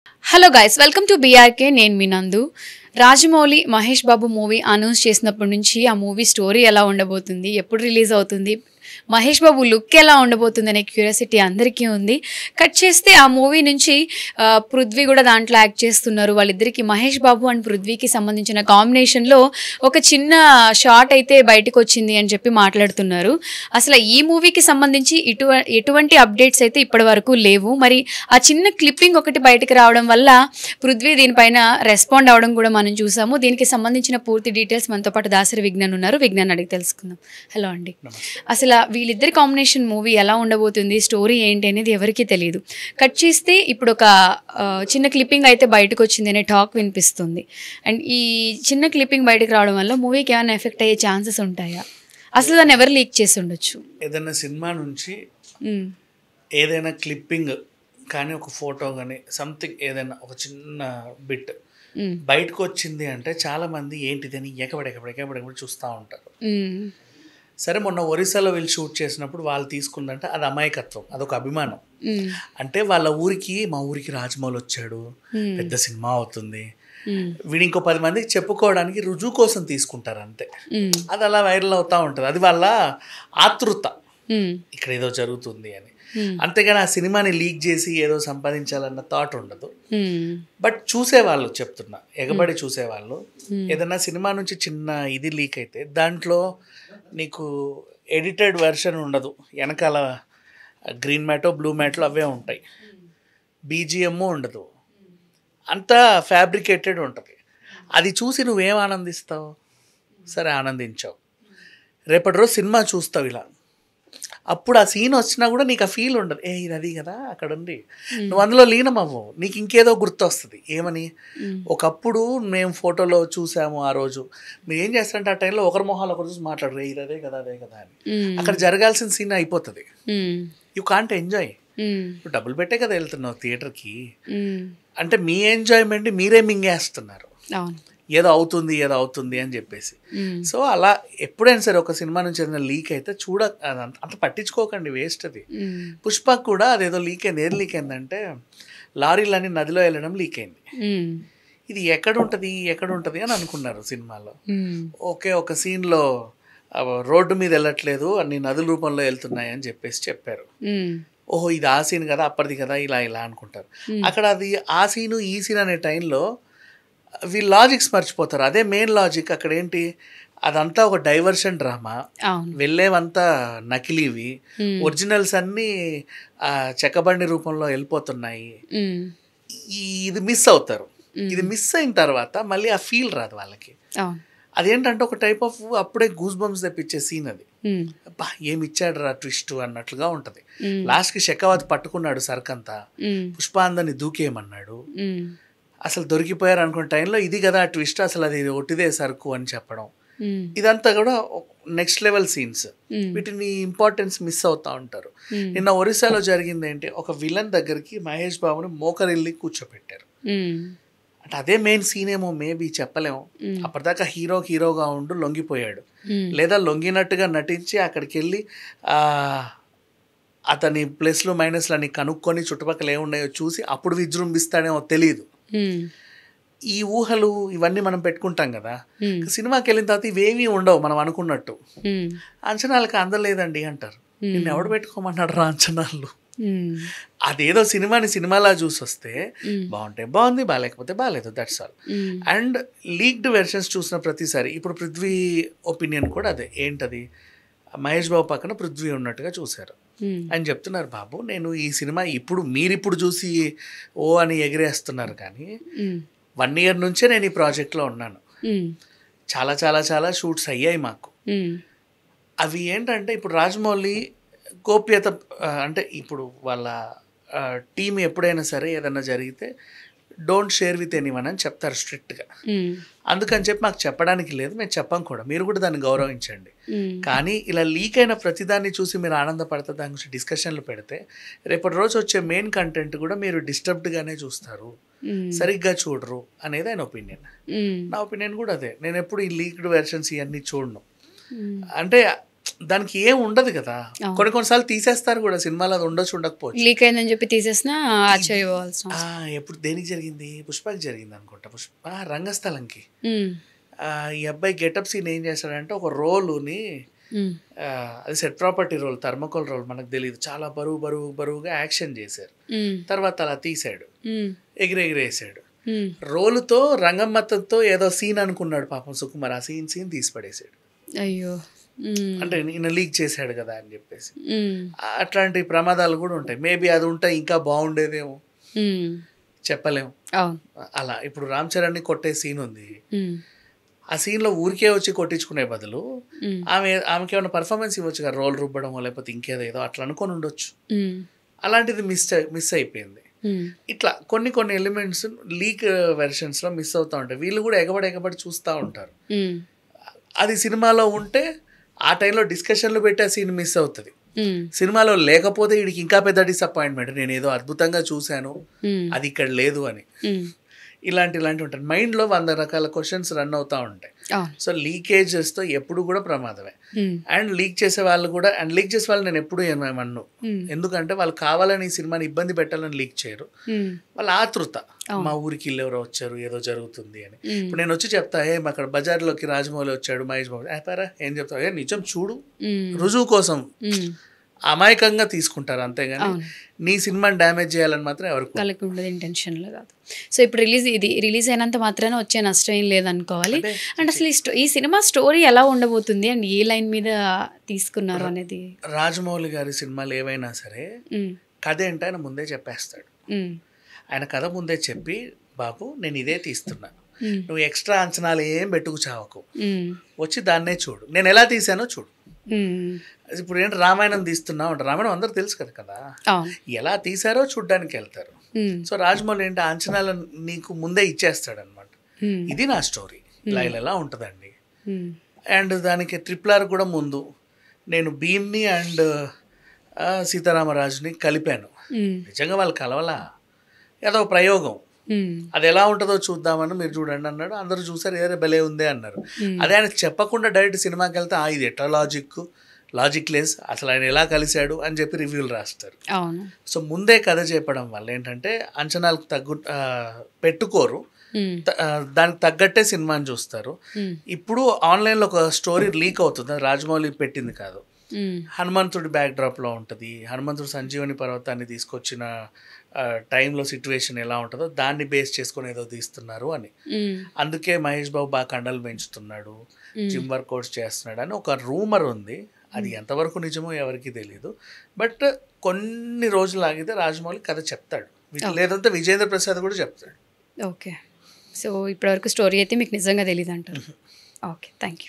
Hello guys, welcome to BRK. నేను మీ నందు. Rajamouli Mahesh Babu movie announce చేసినప్పటి నుంచి ఆ మూవీ స్టోరీ ఎలా ఉండబోతుంది, ఎప్పుడు రిలీజ్ అవుతుంది, మహేష్ బాబు లుక్ ఎలా ఉండబోతుంది అనే క్యూరియాసిటీ అందరికీ ఉంది. కట్ చేస్తే ఆ మూవీ నుంచి పృథ్వీ కూడా దాంట్లో యాక్ట్ చేస్తున్నారు. వాళ్ళిద్దరికి మహేష్ బాబు అండ్ పృథ్వీకి సంబంధించిన కాంబినేషన్లో ఒక చిన్న షార్ట్ అయితే బయటకు వచ్చింది అని చెప్పి మాట్లాడుతున్నారు. అసలు ఈ మూవీకి సంబంధించి ఎటువంటి అప్డేట్స్ అయితే ఇప్పటి వరకు లేవు. మరి ఆ చిన్న క్లిప్పింగ్ ఒకటి బయటకు రావడం వల్ల పృథ్వీ దీనిపైన రెస్పాండ్ అవడం కూడా మనం చూసాము. దీనికి సంబంధించిన పూర్తి డీటెయిల్స్ మనతో పాటు దాసరి విజ్ఞాన్ ఉన్నారు. విజ్ఞాన్ అడిగి తెలుసుకుందాం. హలో అండి. అసలు వీళ్ళిద్దరి కాంబినేషన్ మూవీ ఎలా ఉండబోతుంది, స్టోరీ ఏంటి అనేది ఎవరికీ తెలియదు. కట్ చేస్తే ఇప్పుడు ఒక చిన్న క్లిప్పింగ్ అయితే బయటకు వచ్చింది అనే టాక్ వినిపిస్తుంది. అండ్ ఈ చిన్న క్లిప్పింగ్ బయటకు రావడం వల్ల మూవీకి ఏమైనా ఎఫెక్ట్ అయ్యే ఛాన్సెస్ ఉంటాయా? అసలు దాన్ని ఎవరు లీక్ చేసి ఉండొచ్చు? ఏదైనా సినిమా నుంచి ఏదైనా క్లిప్పింగ్ కానీ ఒక ఫోటో కానీ సంథింగ్ ఏదైనా ఒక చిన్న బిట్ బయటకు వచ్చింది అంటే చాలా మంది ఏంటిదని ఎక్కబడి చూస్తూ ఉంటారు. సరే, మొన్న ఒరిస్సాలో వీళ్ళు షూట్ చేసినప్పుడు వాళ్ళు తీసుకుందంటే అది అమాయకత్వం, అదొక అభిమానం. అంటే వాళ్ళ ఊరికి, మా ఊరికి రాజమౌళి వచ్చాడు, పెద్ద సినిమా అవుతుంది, వీడు ఇంకో 10 మందికి చెప్పుకోవడానికి రుజువు కోసం తీసుకుంటారు అంతే. అది అలా వైరల్ అవుతూ ఉంటుంది. అది వాళ్ళ ఆతృత, ఇక్కడ ఏదో జరుగుతుంది అని. అంతేగాని ఆ సినిమాని లీక్ చేసి ఏదో సంపాదించాలన్న థాట్ ఉండదు. బట్ చూసేవాళ్ళు, చెప్తున్నా, ఎగబడి చూసేవాళ్ళు, ఏదైనా సినిమా నుంచి చిన్న ఇది లీక్ అయితే దాంట్లో నీకు ఎడిటెడ్ వెర్షన్ ఉండదు, వెనకాల గ్రీన్ మ్యాటో బ్లూ మ్యాట్లో అవే ఉంటాయి, బీజిఎమ్ ఉండదు, అంతా ఫ్యాబ్రికేటెడ్ ఉంటుంది. అది చూసి నువ్వేం ఆనందిస్తావు? సరే, ఆనందించావు, రేపటి రోజు సినిమా చూస్తావు ఇలా, అప్పుడు ఆ సీన్ వచ్చినా కూడా నీకు ఆ ఫీల్ ఉండదు. ఇది అది కదా అక్కడ ఉంది, నువ్వు అందులో లీనం అవ్వవు, నీకు ఇంకేదో గుర్తు వస్తుంది. ఏమని, ఒకప్పుడు మేము ఫోటోలో చూసాము, ఆ రోజు మీరు ఏం చేస్తారంటే ఆ టైంలో ఒకరి మొహాలు ఒకరు చూసి మాట్లాడరు, ఇది అదే కదా అని. అక్కడ జరగాల్సిన సీన్ అయిపోతుంది. You can't enjoy. ఇప్పుడు డబ్బులు పెట్టే కదా వెళ్తున్నావు థియేటర్కి, అంటే మీ ఎంజాయ్మెంట్ మీరే మింగేస్తున్నారు, ఏదో అవుతుంది అని చెప్పేసి. సో అలా ఎప్పుడైనా సరే ఒక సినిమా నుంచి ఏదైనా లీక్ అయితే అంత పట్టించుకోకండి, వేస్ట్ అది. పుష్పకు కూడా అదేదో లీక్ అయింది. ఏది లీక్ అయిందంటే లారీలన్నీ నదిలో వెళ్ళడం లీక్ అయింది. ఇది ఎక్కడ ఉంటుంది అని అనుకున్నారు సినిమాలో. ఓకే, ఒక సీన్లో రోడ్డు మీద వెళ్ళట్లేదు, అన్ని నదుల రూపంలో వెళ్తున్నాయి అని చెప్పారు. ఓహో, ఇది ఆ సీన్ కదా, అప్పటిది కదా, ఇలా అనుకుంటారు. అక్కడ అది ఆ సీను ఈ సీన్ అనే టైంలో వీళ్ళు లాజిక్స్ మర్చిపోతారు. అదే మెయిన్ లాజిక్ అక్కడ ఏంటి, అదంతా ఒక డైవర్షన్ డ్రామా, వెళ్ళేవంతా నకిలీవి, ఒరిజినల్స్ అన్నీ చెక్కబండి రూపంలో వెళ్ళిపోతున్నాయి. ఇది మిస్ అవుతారు. ఇది మిస్ అయిన తర్వాత మళ్ళీ ఆ ఫీల్ రాదు వాళ్ళకి. అదేంటంటే ఒక టైప్ ఆఫ్ అప్పుడే గూస్ బంప్స్ తెప్పించే సీన్ అది. అబ్బా, ఏమి ఇచ్చాడు రా ట్విస్ట్ అన్నట్లుగా ఉంటుంది. లాస్ట్కి షెకావత్ పట్టుకున్నాడు సరుకంతా, పుష్పాందని దూకేయమన్నాడు, అసలు దొరికిపోయారు అనుకున్న టైంలో ఇది కదా ట్విస్ట్, అసలు అది ఒట్టిదే సరుకు అని చెప్పడం, ఇదంతా కూడా నెక్స్ట్ లెవెల్ సీన్స్. వీటిని ఇంపార్టెన్స్ మిస్ అవుతూ ఉంటారు. నిన్న ఒరిస్సాలో జరిగింది ఏంటి, ఒక విలన్ దగ్గరికి మహేష్ బాబుని మోకరిల్లి కూర్చోపెట్టారు. అంటే అదే మెయిన్ సీన్ ఏమో, మేబీ చెప్పలేము. అప్పటిదాకా హీరోగా ఉండు లొంగిపోయాడు, లేదా లొంగినట్టుగా నటించి అక్కడికి వెళ్ళి అతని ప్లస్లు మైనస్లు అని కనుక్కొని చుట్టుపక్కల ఏమున్నాయో చూసి అప్పుడు విజృంభిస్తాడేమో తెలియదు. ఈ ఊహలు ఇవన్నీ మనం పెట్టుకుంటాం కదా, సినిమాకి వెళ్ళిన తర్వాత ఇవేమీ ఉండవు మనం అనుకున్నట్టు. అంచనాలకు అందలేదండి అంటారు. నిన్ను ఎవడు పెట్టుకోమన్నాడు రా అంచనాలు? అదేదో సినిమాలా చూసి వస్తే బాగుంటే బాగుంది, బాగాలేకపోతే బాగాలేదు, that's all. And leaked versions చూసిన ప్రతిసారి, ఇప్పుడు పృథ్వీ ఒపీనియన్ కూడా అదే. ఏంటది, మహేష్ బాబు పక్కన పృథ్వీ ఉన్నట్టుగా చూశారు. ఆయన చెప్తున్నారు, బాబు నేను ఈ సినిమా మీరిప్పుడు చూసి ఓ అని ఎగిరేస్తున్నారు, కానీ 1 year నుంచే నేను ఈ ప్రాజెక్ట్లో ఉన్నాను. చాలా చాలా చాలా షూట్స్ అయ్యాయి మాకు. అవి ఏంటంటే ఇప్పుడు రాజమౌళి గోప్యత, అంటే ఇప్పుడు వాళ్ళ టీం ఎప్పుడైనా సరే ఏదైనా జరిగితే డోంట్ షేర్ విత్ ఎనీవన్ అని చెప్తారు స్ట్రిక్ట్గా. అందుకని చెప్పి మాకు చెప్పడానికి లేదు, మేము చెప్పం కూడా, మీరు కూడా దాన్ని గౌరవించండి. కానీ ఇలా లీక్ అయిన ప్రతిదాన్ని చూసి మీరు ఆనందపడితే, దాని గురించి డిస్కషన్లు పెడితే, రేపటి రోజు వచ్చే మెయిన్ కంటెంట్ కూడా మీరు డిస్టర్బ్డ్గానే చూస్తారు, సరిగ్గా చూడరు అనేది ఆయన ఒపీనియన్. నా ఒపీనియన్ కూడా అదే. నేను ఎప్పుడు ఈ లీక్డ్ వెర్షన్స్ ఇవన్నీ చూడను. అంటే దానికి ఏం ఉండదు కదా. కొన్నిసార్లు తీసేస్తారు కూడా సినిమాలో, అది ఉండొచ్చు ఉండకపోవచ్చు. లీక్ అయిందని చెప్పి తీసేసినా ఆశ్చర్యపోవాల్సిన ఎప్పుడు దేనికి జరిగింది, పుష్పకి జరిగింది అనుకుంటా, రంగస్థలంకి. ఈ అబ్బాయి గెటప్ సీన్ ఏం చేస్తాడంటే ఒక రోలుని, అది set property roll, thermocol roll, మనకు తెలియదు, చాలా బరువుగా యాక్షన్ చేశారు. తర్వాత అలా తీసాడు, ఎగిరేసాడు. రోలుతో రంగమ్మతంతో ఏదో సీన్ అనుకున్నాడు పాపం సుకుమార్, ఆ సీన్ తీసి పడేసాడు. అయ్యో, అంటే ఈయన లీక్ చేశాడు కదా అని చెప్పేసి. అట్లాంటి ప్రమాదాలు కూడా ఉంటాయి. మేబీ అది ఉంటే ఇంకా బాగుండేదేమో, చెప్పలేము. అలా ఇప్పుడు రామ్ చరణ్ని కొట్టే సీన్ ఉంది, ఆ సీన్లో ఊరికే వచ్చి కొట్టించుకునే బదులు ఆమెకి ఏమైనా పర్ఫార్మెన్స్ ఇవ్వచ్చు కదా, రోల్ రుబ్బడం లేకపోతే ఇంకేదో అట్లా అనుకొని ఉండొచ్చు. అలాంటిది మిస్ అయిపోయింది. ఇట్లా కొన్ని ఎలిమెంట్స్ లీక్ వెర్షన్స్లో మిస్ అవుతూ ఉంటాయి. వీళ్ళు కూడా ఎగబడి చూస్తూ ఉంటారు. అది సినిమాలో ఉంటే ఆ టైంలో డిస్కషన్లు పెట్టి ఆ సీన్ మిస్ అవుతుంది. సినిమాలో లేకపోతే వీడికి ఇంకా పెద్ద డిసప్పాయింట్మెంట్, నేను ఏదో అద్భుతంగా చూశాను అది ఇక్కడ లేదు అని. ఇలాంటివి ఉంటాయి. మైండ్లో 100 రకాల క్వశ్చన్స్ రన్ అవుతూ ఉంటాయి. సో లీకేజెస్తో ఎప్పుడు కూడా ప్రమాదమే. అండ్ లీక్ చేసే వాళ్ళు నేను ఎప్పుడు ఏమన్ను, ఎందుకంటే వాళ్ళు కావాలని ఈ సినిమాని ఇబ్బంది పెట్టాలని లీక్ చేయరు. వాళ్ళ ఆతృత, మా ఊరికి ఇల్లు ఎవరో వచ్చారు, ఏదో జరుగుతుంది అని. ఇప్పుడు నేను వచ్చి చెప్తా, అక్కడ బజార్లోకి రాజమౌళి వచ్చాడు, మహేష్ బాబు, పారా ఏం చెప్తావు, నిజం చూడు, రుజువు కోసం అమాయకంగా తీసుకుంటారు, అంతేగాని నీ సినిమాని డ్యామేజ్ చేయాలని మాత్రం ఎవరికి వాళ్ళకి ఉండదు, ఇంటెన్షన్లో కాదు. సో ఇప్పుడు రిలీజ్ అయినంత మాత్రాన వచ్చే నష్టం ఏం లేదనుకోవాలి. అండ్ అసలు ఈ సినిమా స్టోరీ ఎలా ఉండబోతుంది అండ్ ఏ లైన్ మీద తీసుకున్నారు అనేది. రాజమౌళి గారి సినిమాలు ఏవైనా సరే కథ ఏంటో ఆయన ముందే చెప్పేస్తాడు. ఆయన కథ ముందే చెప్పి, బాబు నేను ఇదే తీస్తున్నా, నువ్వు ఎక్స్ట్రా అంచనాలు ఏం పెట్టుకు చావకు, వచ్చి దాన్నే చూడు, నేను ఎలా తీసానో చూడు. ఇప్పుడు ఏంటి రామాయణం తీస్తున్నావు అంటే, రామాయణం అందరూ తెలుసు కదా, ఎలా తీసారో చూడ్డానికి వెళ్తారు. సో రాజమౌళి ఏంటి అంచనాలు నీకు ముందే ఇచ్చేస్తాడు అనమాట. ఇది నా స్టోరీ, ఇలా ఉంటుందండి. అండ్ దానికి RRR కూడా ముందు నేను భీమ్ని అండ్ సీతారామరాజుని కలిపాను. నిజంగా వాళ్ళు కలవలా, ఏదో ప్రయోగం, అది ఎలా ఉంటుందో చూద్దామని మీరు చూడండి అన్నాడు. అందరూ చూసారు, ఏదో భలే ఉందే అన్నారు. అదే ఆయన చెప్పకుండా డైరెక్ట్ సినిమాకి వెళ్తే ఇది ఎట్లా లాజిక్ లెస్, అసలు ఆయన ఎలా కలిశాడు అని చెప్పి రివ్యూలు రాస్తారు. సో ముందే కథ చెప్పడం వల్ల ఏంటంటే అంచనాలకు పెట్టుకోరు, దానికి తగ్గట్టే సినిమాని చూస్తారు. ఇప్పుడు ఆన్లైన్లో ఒక స్టోరీ లీక్ అవుతుంది, రాజమౌళి పెట్టింది కాదు, హనుమంతుడి బ్యాక్డ్రాప్లో ఉంటుంది. హనుమంతుడు సంజీవని పర్వతాన్ని తీసుకొచ్చిన టైంలో సిచ్యువేషన్ ఎలా ఉంటుందో దాన్ని బేస్ చేసుకొని ఏదో తీస్తున్నారు అని. అందుకే మహేష్ బాబు బాగా కండలు పెంచుతున్నాడు, జిమ్ వర్కౌట్స్ చేస్తున్నాడు అని ఒక రూమర్ ఉంది. అది ఎంతవరకు నిజమో ఎవరికి తెలియదు. బట్ కొన్ని రోజులు ఆగితే రాజమౌళి కథ చెప్తాడు, లేదంటే విజేంద్ర ప్రసాద్ కూడా చెప్తాడు. ఓకే, సో ఇప్పటివరకు స్టోరీ అయితే మీకు నిజంగా తెలియదు అంటారు. Okay, thank you.